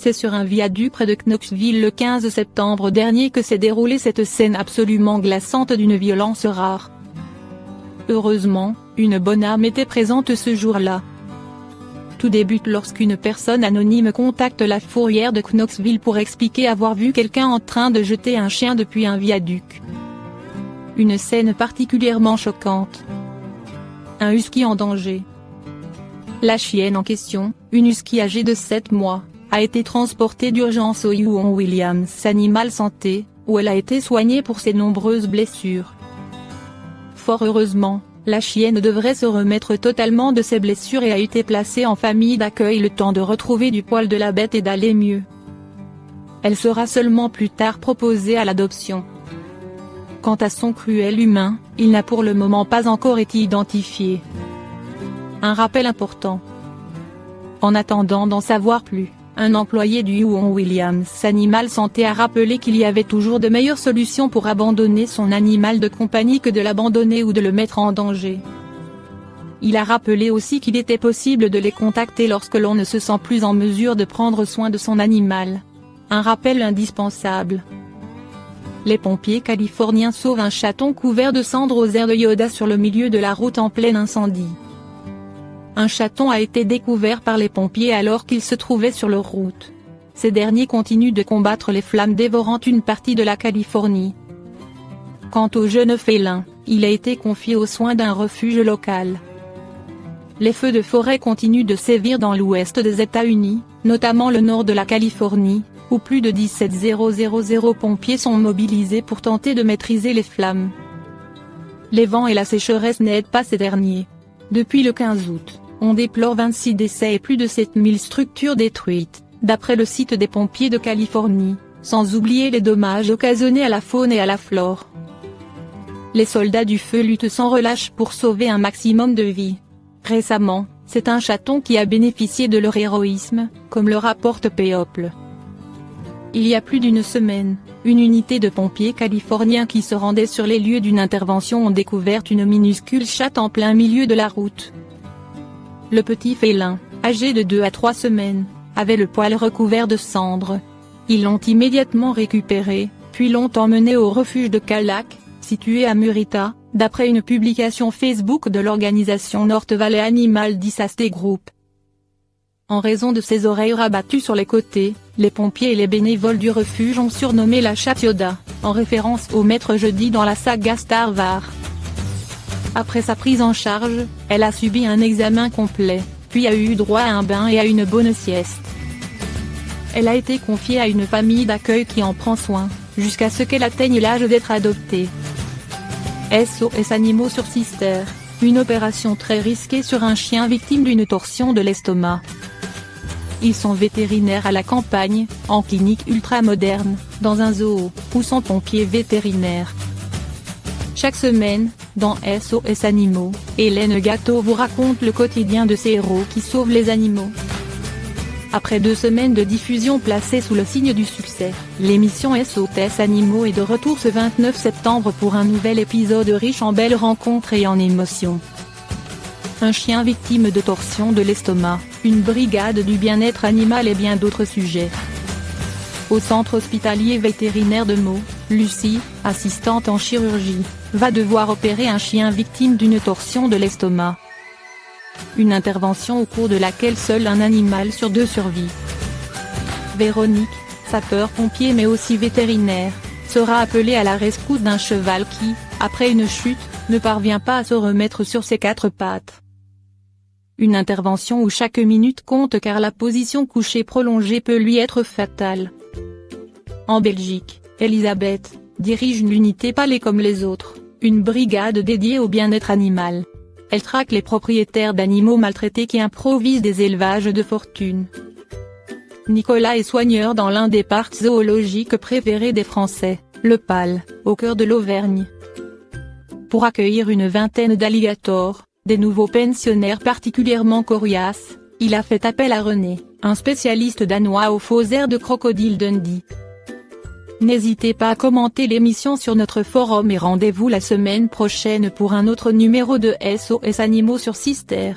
C'est sur un viaduc près de Knoxville le 15 septembre dernier que s'est déroulée cette scène absolument glaçante d'une violence rare. Heureusement, une bonne âme était présente ce jour-là. Tout débute lorsqu'une personne anonyme contacte la fourrière de Knoxville pour expliquer avoir vu quelqu'un en train de jeter un chien depuis un viaduc. Une scène particulièrement choquante. Un husky en danger. La chienne en question, une husky âgée de 7 mois, a été transportée d'urgence au Williams Animal Santé, où elle a été soignée pour ses nombreuses blessures. Fort heureusement, la chienne devrait se remettre totalement de ses blessures et a été placée en famille d'accueil le temps de retrouver du poil de la bête et d'aller mieux. Elle sera seulement plus tard proposée à l'adoption. Quant à son cruel humain, il n'a pour le moment pas encore été identifié. Un rappel important. En attendant d'en savoir plus, un employé du Williams Animal Santé a rappelé qu'il y avait toujours de meilleures solutions pour abandonner son animal de compagnie que de l'abandonner ou de le mettre en danger. Il a rappelé aussi qu'il était possible de les contacter lorsque l'on ne se sent plus en mesure de prendre soin de son animal. Un rappel indispensable. Les pompiers californiens sauvent un chaton couvert de cendres aux airs de Yoda sur le milieu de la route en plein incendie. Un chaton a été découvert par les pompiers alors qu'il se trouvait sur leur route. Ces derniers continuent de combattre les flammes dévorant une partie de la Californie. Quant au jeune félin, il a été confié aux soins d'un refuge local. Les feux de forêt continuent de sévir dans l'ouest des États-Unis, notamment le nord de la Californie, où plus de 17 000 pompiers sont mobilisés pour tenter de maîtriser les flammes. Les vents et la sécheresse n'aident pas ces derniers. Depuis le 15 août, on déplore 26 décès et plus de 7000 structures détruites, d'après le site des pompiers de Californie, sans oublier les dommages occasionnés à la faune et à la flore. Les soldats du feu luttent sans relâche pour sauver un maximum de vies. Récemment, c'est un chaton qui a bénéficié de leur héroïsme, comme le rapporte People. Il y a plus d'une semaine, une unité de pompiers californiens qui se rendaient sur les lieux d'une intervention ont découvert une minuscule chatte en plein milieu de la route. Le petit félin, âgé de 2 à 3 semaines, avait le poil recouvert de cendres. Ils l'ont immédiatement récupéré, puis l'ont emmené au refuge de Calac, situé à Murrieta, d'après une publication Facebook de l'organisation North Valley Animal Disaster Group. En raison de ses oreilles rabattues sur les côtés, les pompiers et les bénévoles du refuge ont surnommé la chatte Yoda, en référence au maître Jedi dans la saga Star Wars. Après sa prise en charge, elle a subi un examen complet, puis a eu droit à un bain et à une bonne sieste. Elle a été confiée à une famille d'accueil qui en prend soin, jusqu'à ce qu'elle atteigne l'âge d'être adoptée. SOS Animaux sur Sister, une opération très risquée sur un chien victime d'une torsion de l'estomac. Ils sont vétérinaires à la campagne, en clinique ultra-moderne, dans un zoo, ou sont pompiers vétérinaires. Chaque semaine, dans SOS Animaux, Hélène Gâteau vous raconte le quotidien de ces héros qui sauvent les animaux. Après 2 semaines de diffusion placée sous le signe du succès, l'émission SOS Animaux est de retour ce 29 septembre pour un nouvel épisode riche en belles rencontres et en émotions. Un chien victime de torsion de l'estomac, une brigade du bien-être animal et bien d'autres sujets. Au centre hospitalier vétérinaire de Meaux, Lucie, assistante en chirurgie, va devoir opérer un chien victime d'une torsion de l'estomac. Une intervention au cours de laquelle seul un animal sur 2 survit. Véronique, sapeur-pompier mais aussi vétérinaire, sera appelée à la rescousse d'un cheval qui, après une chute, ne parvient pas à se remettre sur ses 4 pattes. Une intervention où chaque minute compte car la position couchée prolongée peut lui être fatale. En Belgique, Elisabeth dirige une unité Palais comme les autres, une brigade dédiée au bien-être animal. Elle traque les propriétaires d'animaux maltraités qui improvisent des élevages de fortune. Nicolas est soigneur dans l'un des parcs zoologiques préférés des Français, le Pal, au cœur de l'Auvergne. Pour accueillir une vingtaine d'alligators, des nouveaux pensionnaires particulièrement coriaces, il a fait appel à René, un spécialiste danois aux faux airs de crocodile Dundee. N'hésitez pas à commenter l'émission sur notre forum et rendez-vous la semaine prochaine pour un autre numéro de SOS Animaux sur Sister.